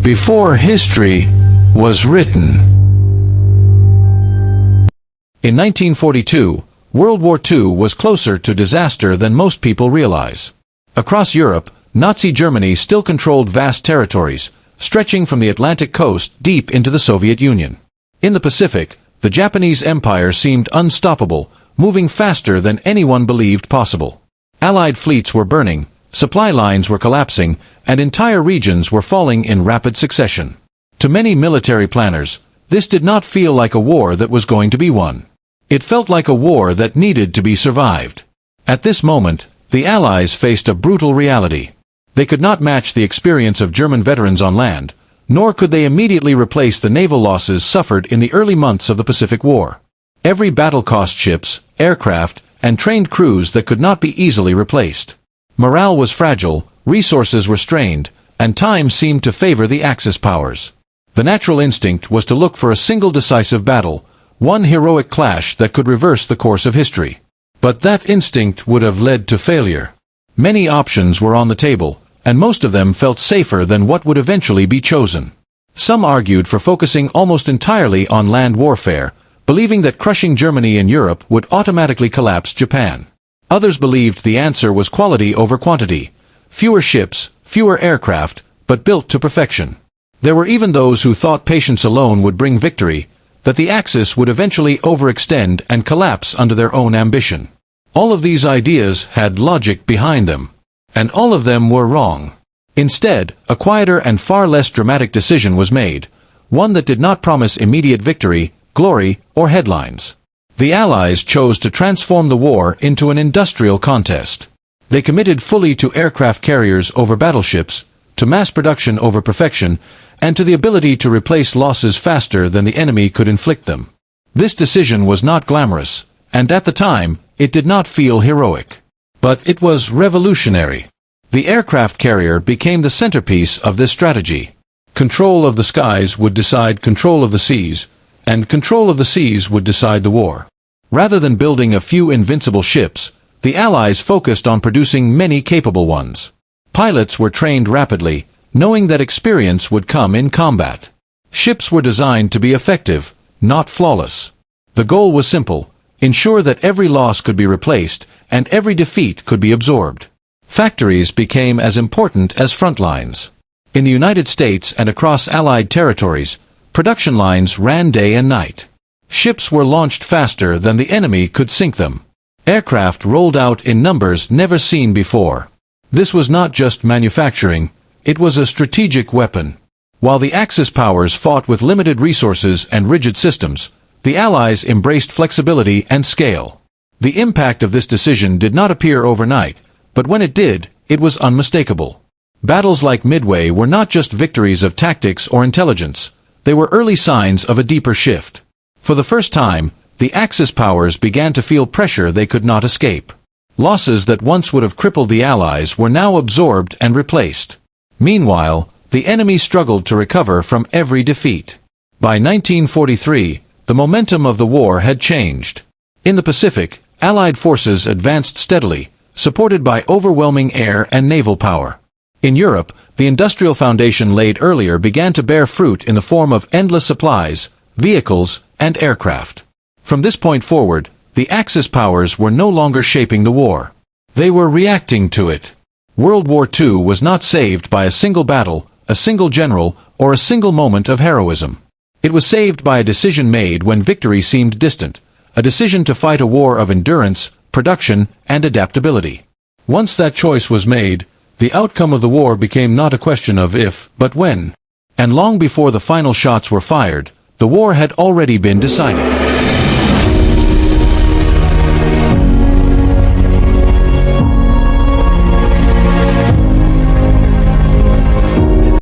before history was written. In 1942, World War II was closer to disaster than most people realize. Across Europe, Nazi Germany still controlled vast territories, stretching from the Atlantic coast deep into the Soviet Union. In the Pacific, the Japanese Empire seemed unstoppable, moving faster than anyone believed possible. Allied fleets were burning, supply lines were collapsing, and entire regions were falling in rapid succession. To many military planners, this did not feel like a war that was going to be won. It felt like a war that needed to be survived. At this moment, the Allies faced a brutal reality. They could not match the experience of German veterans on land, nor could they immediately replace the naval losses suffered in the early months of the Pacific War. Every battle cost ships, aircraft, and trained crews that could not be easily replaced. Morale was fragile, resources were strained, and time seemed to favor the Axis powers. The natural instinct was to look for a single decisive battle, one heroic clash that could reverse the course of history. But that instinct would have led to failure. Many options were on the table, and most of them felt safer than what would eventually be chosen. Some argued for focusing almost entirely on land warfare, believing that crushing Germany in Europe would automatically collapse Japan. Others believed the answer was quality over quantity. Fewer ships, fewer aircraft, but built to perfection. There were even those who thought patience alone would bring victory, that the Axis would eventually overextend and collapse under their own ambition. All of these ideas had logic behind them. And all of them were wrong. Instead, a quieter and far less dramatic decision was made, one that did not promise immediate victory, glory, or headlines. The Allies chose to transform the war into an industrial contest. They committed fully to aircraft carriers over battleships, to mass production over perfection, and to the ability to replace losses faster than the enemy could inflict them. This decision was not glamorous, and at the time, it did not feel heroic. But it was revolutionary. The aircraft carrier became the centerpiece of this strategy. Control of the skies would decide control of the seas, and control of the seas would decide the war. Rather than building a few invincible ships, the Allies focused on producing many capable ones. Pilots were trained rapidly, knowing that experience would come in combat. Ships were designed to be effective, not flawless. The goal was simple: ensure that every loss could be replaced, and every defeat could be absorbed. Factories became as important as front lines. In the United States and across Allied territories, production lines ran day and night. Ships were launched faster than the enemy could sink them. Aircraft rolled out in numbers never seen before. This was not just manufacturing, it was a strategic weapon. While the Axis powers fought with limited resources and rigid systems, the Allies embraced flexibility and scale. The impact of this decision did not appear overnight, but when it did, it was unmistakable. Battles like Midway were not just victories of tactics or intelligence, they were early signs of a deeper shift. For the first time, the Axis powers began to feel pressure they could not escape. Losses that once would have crippled the Allies were now absorbed and replaced. Meanwhile, the enemy struggled to recover from every defeat. By 1943, the momentum of the war had changed. In the Pacific, Allied forces advanced steadily, supported by overwhelming air and naval power. In Europe, the industrial foundation laid earlier began to bear fruit in the form of endless supplies, vehicles, and aircraft. From this point forward, the Axis powers were no longer shaping the war. They were reacting to it. World War II was not saved by a single battle, a single general, or a single moment of heroism. It was saved by a decision made when victory seemed distant, a decision to fight a war of endurance, production, and adaptability. Once that choice was made, the outcome of the war became not a question of if, but when. And long before the final shots were fired, the war had already been decided.